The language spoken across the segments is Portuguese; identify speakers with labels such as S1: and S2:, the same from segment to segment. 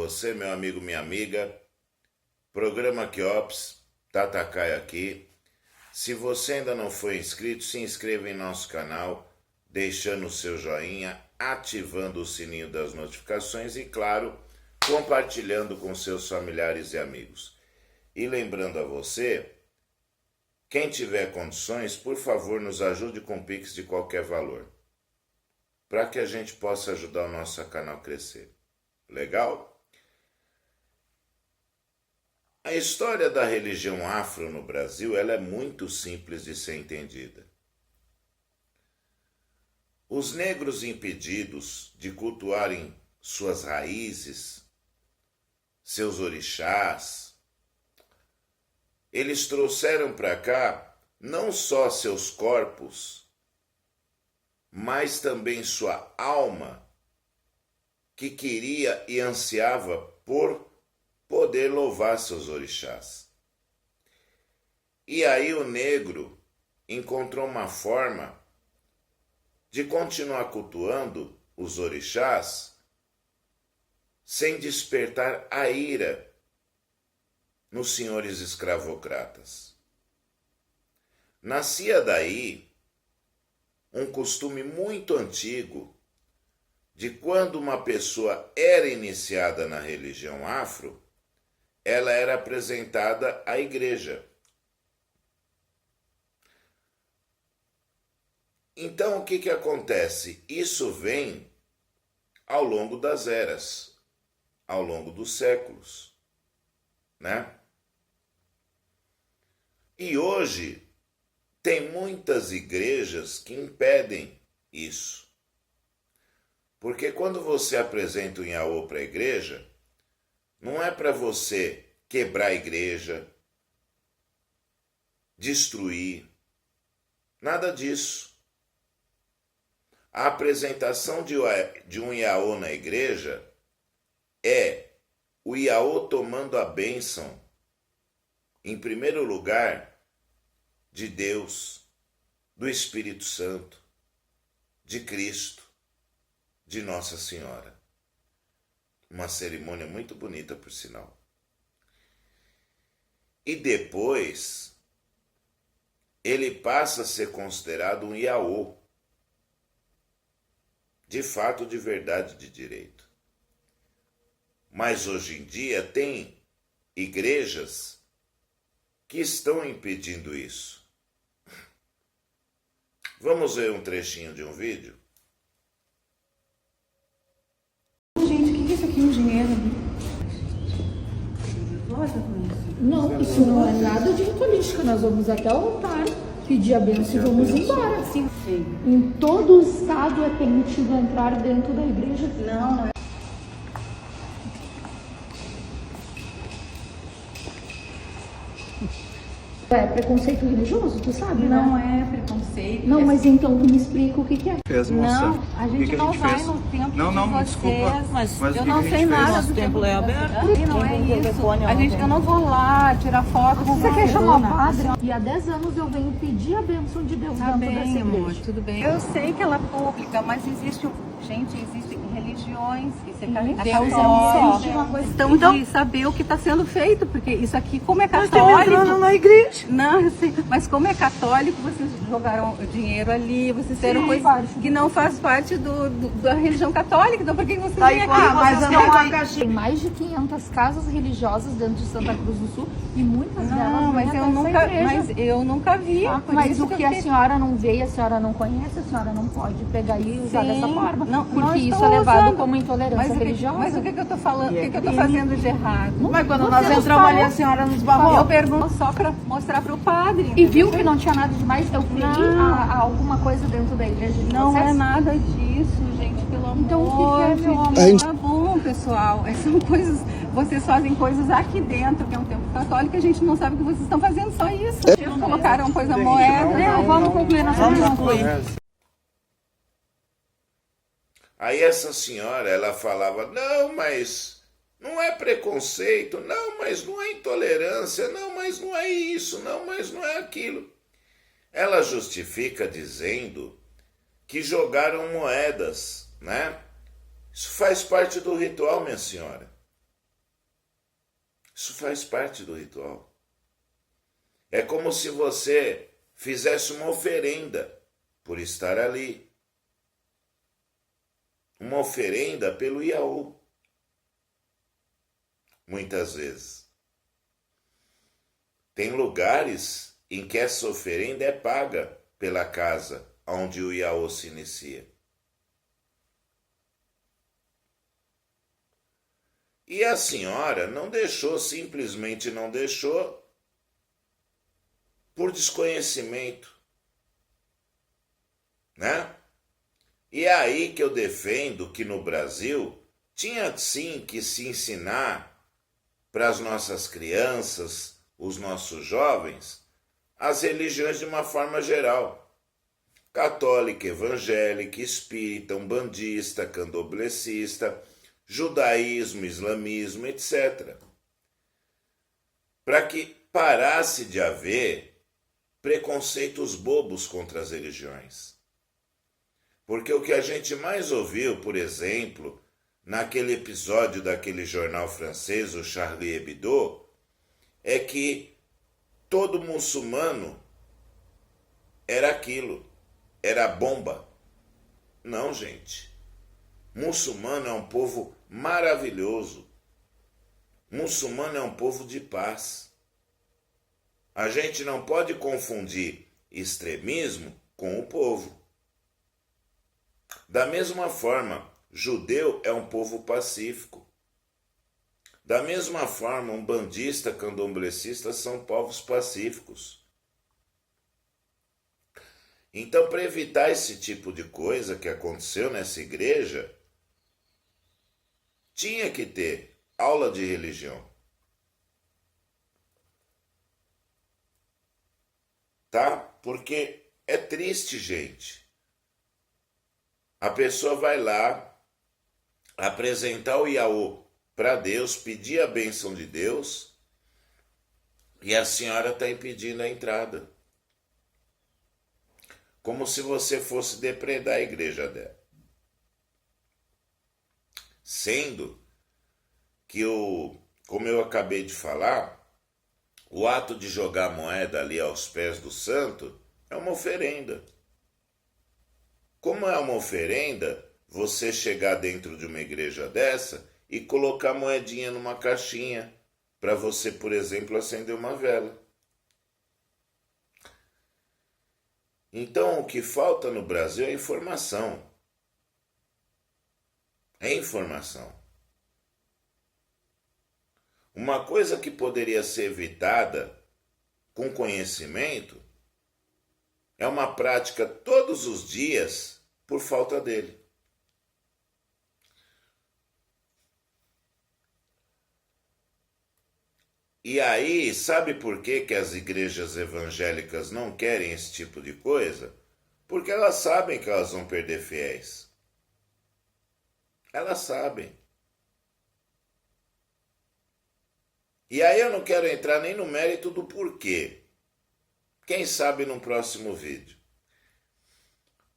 S1: você, meu amigo, minha amiga. Programa Quiops, Tata Caio aqui. Se você ainda não foi inscrito, se inscreva em nosso canal, deixando o seu joinha, ativando o sininho das notificações e, claro, compartilhando com seus familiares e amigos. E lembrando a você, quem tiver condições, por favor, nos ajude com Pix de qualquer valor, para que a gente possa ajudar o nosso canal a crescer. Legal? A história da religião afro no Brasil, ela é muito simples de ser entendida. Os negros impedidos de cultuarem suas raízes, seus orixás, eles trouxeram para cá não só seus corpos, mas também sua alma, que queria e ansiava por poder louvar seus orixás. E aí o negro encontrou uma forma de continuar cultuando os orixás sem despertar a ira nos senhores escravocratas. Nascia daí um costume muito antigo de quando uma pessoa era iniciada na religião afro, ela era apresentada à igreja. Então o que acontece? Isso vem ao longo das eras, ao longo dos séculos, né? E hoje tem muitas igrejas que impedem isso. Porque quando você apresenta um Iaô para a igreja, não é para você quebrar a igreja, destruir, nada disso. A apresentação de um Iaô na igreja é o Iaô tomando a bênção, em primeiro lugar, de Deus, do Espírito Santo, de Cristo, de Nossa Senhora. Uma cerimônia muito bonita, por sinal. E depois, ele passa a ser considerado um Iaô, de fato, de verdade, de direito. Mas hoje em dia tem igrejas que estão impedindo isso. Vamos ver um trechinho de um vídeo?
S2: Gente, o que é isso aqui? Um dinheiro?
S3: Não, isso não é nada de ritualística. Nós vamos até o altar, pedir a bênção e vamos embora.
S2: Sim.
S3: Em todo o estado é permitido entrar dentro da igreja?
S2: Não é.
S3: É preconceito religioso, tu sabe,
S2: Não
S3: né?
S2: é preconceito.
S3: Não, mas então tu me explica o que é.
S4: Fez, moça.
S2: Não, a gente não vai
S4: fez?
S2: no templo
S4: Não,
S2: de vocês.
S4: desculpa.
S2: Mas
S4: o
S2: eu
S4: que
S2: não
S4: que a
S2: sei
S4: gente fez?
S2: nada do templo é aberto. E não é isso. Eu não vou lá tirar foto com
S3: Você quer chamar o
S2: Bruna.
S3: padre? E há 10 anos eu venho pedir a bênção de Deus
S2: Tá
S3: dentro
S2: bem,
S3: dessa
S2: amor,
S3: igreja.
S2: tudo bem. Eu sei que ela é pública, mas existem religiões, isso é
S3: Deus é um só.
S2: uma questão de saber o que está sendo feito, porque isso aqui, como é
S5: Nós
S2: católico...
S5: estamos entrando na igreja.
S2: Não, eu sei, mas como é católico, vocês jogaram dinheiro ali, vocês fizeram coisa que não faz parte da religião católica, então por que vocês vêm aqui?
S5: mas eu não
S3: Tem mais de 500 casas religiosas dentro de Santa Cruz do Sul e muitas delas
S2: Não,
S3: vêm
S2: mas
S3: até
S2: eu
S3: essa
S2: nunca,
S3: igreja.
S2: mas eu nunca vi. por
S3: Mas
S2: isso
S3: o que
S2: eu
S3: a
S2: fiquei-
S3: senhora não vê, a senhora não conhece, a senhora não pode pegar e usar
S2: Sim.
S3: dessa forma.
S2: Não
S3: porque isso
S2: estou
S3: é levado
S2: usando.
S3: como intolerância religiosa.
S2: Mas o que eu tô falando? O que eu tô fazendo de errado?
S5: Mas quando
S3: Você
S5: nós
S3: nos
S5: entramos ali,
S3: falou.
S5: a senhora nos
S2: Eu
S5: barrou.
S2: pergunto só para mostrar para o padre.
S3: E viu que não tinha nada demais? Eu feri
S2: Não.
S3: a alguma coisa dentro da igreja de
S2: Não
S3: vocês?
S2: é nada disso, gente, pelo amor
S3: Então, o que é,
S2: de
S3: meu amor?
S2: Deus. Tá bom, pessoal. São coisas... Vocês fazem coisas aqui dentro, que é um templo católico, a gente não sabe o que vocês estão fazendo, só isso. Eles colocaram coisa moeda.
S3: Não, vamos concluir nossa reunião.
S1: Aí essa senhora, ela falava, não, mas não é preconceito, não, mas não é intolerância, não, mas não é isso, não, mas não é aquilo. Ela justifica dizendo que jogaram moedas, né? Isso faz parte do ritual, minha senhora. Isso faz parte do ritual. É como se você fizesse uma oferenda por estar ali. Uma oferenda pelo Iaô. Muitas vezes. Tem lugares em que essa oferenda é paga pela casa onde o Iaô se inicia. E a senhora não deixou, simplesmente não deixou, por desconhecimento, né? E é aí que eu defendo que no Brasil tinha sim que se ensinar para as nossas crianças, os nossos jovens, as religiões de uma forma geral. Católica, evangélica, espírita, umbandista, candomblessista, judaísmo, islamismo, etc. Para que parasse de haver preconceitos bobos contra as religiões. Porque o que a gente mais ouviu, por exemplo, naquele episódio daquele jornal francês, o Charlie Hebdo, é que todo muçulmano era aquilo, era bomba. Não, gente. Muçulmano é um povo maravilhoso. Muçulmano é um povo de paz. A gente não pode confundir extremismo com o povo. Da mesma forma, judeu é um povo pacífico. Da mesma forma, umbandista, candomblessista são povos pacíficos. Então, para evitar esse tipo de coisa que aconteceu nessa igreja, tinha que ter aula de religião. Tá? Porque é triste, gente. A pessoa vai lá apresentar o Iaô para Deus, pedir a bênção de Deus, e a senhora está impedindo a entrada. Como se você fosse depredar a igreja dela. Sendo que, como eu acabei de falar, o ato de jogar a moeda ali aos pés do santo é uma oferenda. Como é uma oferenda, você chegar dentro de uma igreja dessa e colocar moedinha numa caixinha para você, por exemplo, acender uma vela. Então, o que falta no Brasil é informação. É informação. Uma coisa que poderia ser evitada com conhecimento é uma prática todos os dias por falta dele. E aí, sabe por que as igrejas evangélicas não querem esse tipo de coisa? Porque elas sabem que elas vão perder fiéis. Elas sabem. E aí eu não quero entrar nem no mérito do porquê. Quem sabe no próximo vídeo.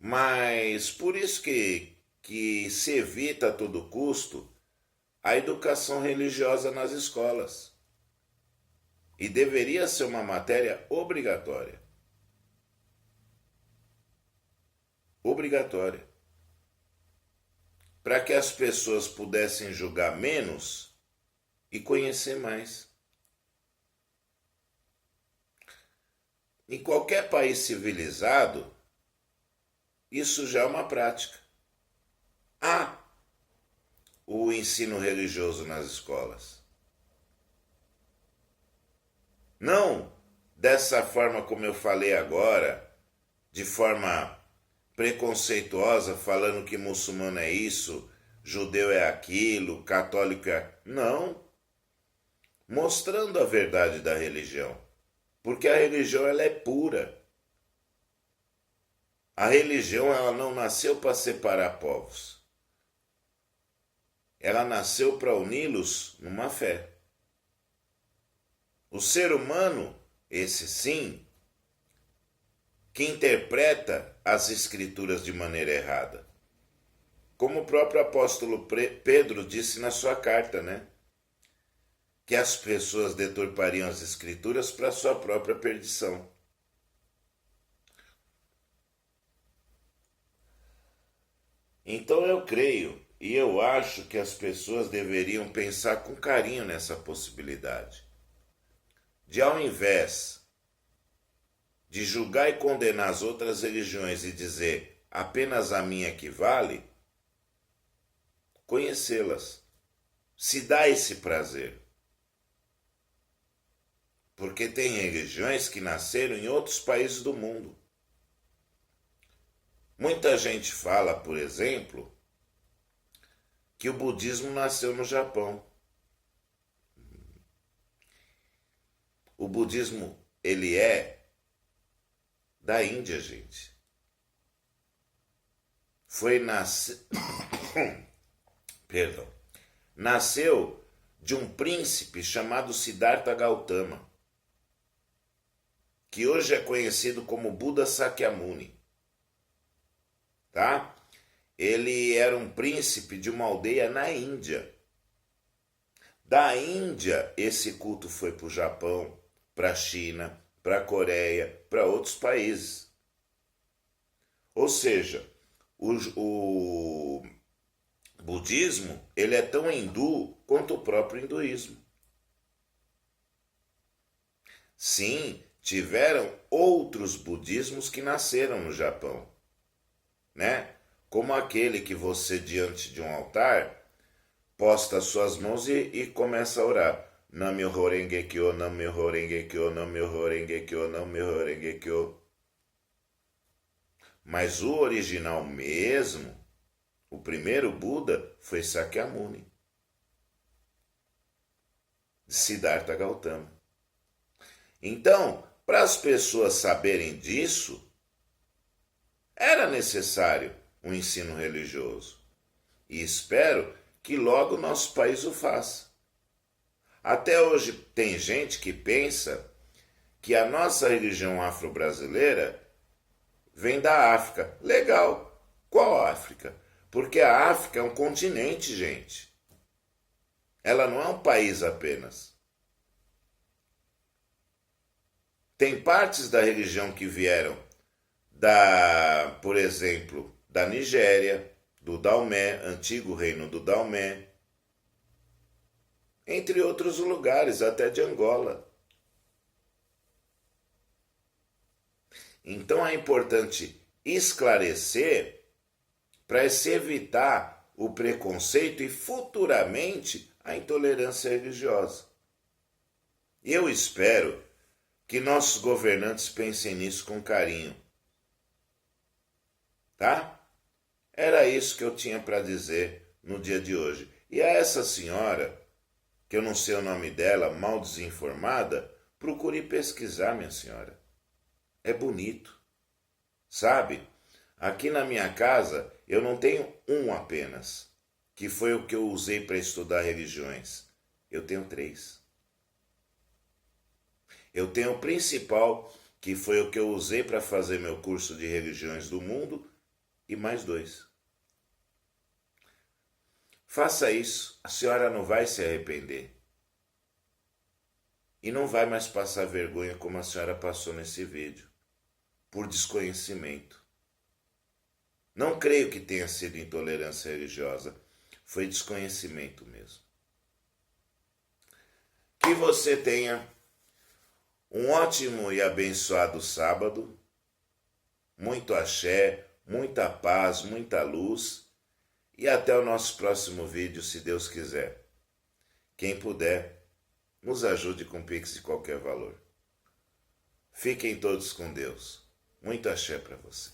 S1: Mas por isso que se evita a todo custo a educação religiosa nas escolas. E deveria ser uma matéria obrigatória. Obrigatória. Para que as pessoas pudessem julgar menos e conhecer mais. Em qualquer país civilizado, isso já é uma prática. Há o ensino religioso nas escolas. Não dessa forma como eu falei agora, de forma preconceituosa, falando que muçulmano é isso, judeu é aquilo, católico é... Não. Mostrando a verdade da religião. Porque a religião ela é pura. A religião ela não nasceu para separar povos. Ela nasceu para uni-los numa fé. O ser humano, esse sim, que interpreta as escrituras de maneira errada. Como o próprio apóstolo Pedro disse na sua carta, né? que as pessoas deturpariam as escrituras para sua própria perdição. Então eu creio e eu acho que as pessoas deveriam pensar com carinho nessa possibilidade. De ao invés de julgar e condenar as outras religiões e dizer apenas a minha que vale, conhecê-las. Se dá esse prazer. Porque tem religiões que nasceram em outros países do mundo. Muita gente fala, por exemplo, que o budismo nasceu no Japão. O budismo, ele é da Índia, gente. Nasceu de um príncipe chamado Siddhartha Gautama, que hoje é conhecido como Buda Sakyamuni. Tá? Ele era um príncipe de uma aldeia na Índia. Da Índia, esse culto foi para o Japão, para a China, para a Coreia, para outros países. Ou seja, o budismo, ele é tão hindu quanto o próprio hinduísmo. Sim, tiveram outros budismos que nasceram no Japão, né? Como aquele que você, diante de um altar, posta suas mãos e começa a orar. Nam-myoho Renge Kyo, Nam-myoho Renge Kyo, Nam-myoho Renge Kyo, Nam-myoho Renge Kyo. Mas o original mesmo, o primeiro Buda, foi Sakyamuni, Siddhartha Gautama. Então, para as pessoas saberem disso, era necessário um ensino religioso. E espero que logo nosso país o faça. Até hoje tem gente que pensa que a nossa religião afro-brasileira vem da África. Legal. Qual África? Porque a África é um continente, gente. Ela não é um país apenas. Tem partes da religião que vieram por exemplo, da Nigéria, do Daomé, antigo reino do Daomé, entre outros lugares, até de Angola. Então é importante esclarecer para se evitar o preconceito e futuramente a intolerância religiosa. E eu espero que nossos governantes pensem nisso com carinho. Tá? Era isso que eu tinha para dizer no dia de hoje. E a essa senhora, que eu não sei o nome dela, mal desinformada, procure pesquisar, minha senhora. É bonito. Sabe? Aqui na minha casa eu não tenho um apenas, que foi o que eu usei para estudar religiões. Eu tenho 3. Eu tenho o principal, que foi o que eu usei para fazer meu curso de religiões do mundo, e mais 2. Faça isso, a senhora não vai se arrepender. E não vai mais passar vergonha como a senhora passou nesse vídeo, por desconhecimento. Não creio que tenha sido intolerância religiosa, foi desconhecimento mesmo. Que você tenha um ótimo e abençoado sábado, muito axé, muita paz, muita luz e até o nosso próximo vídeo, se Deus quiser. Quem puder, nos ajude com Pix de qualquer valor. Fiquem todos com Deus. Muito axé para você.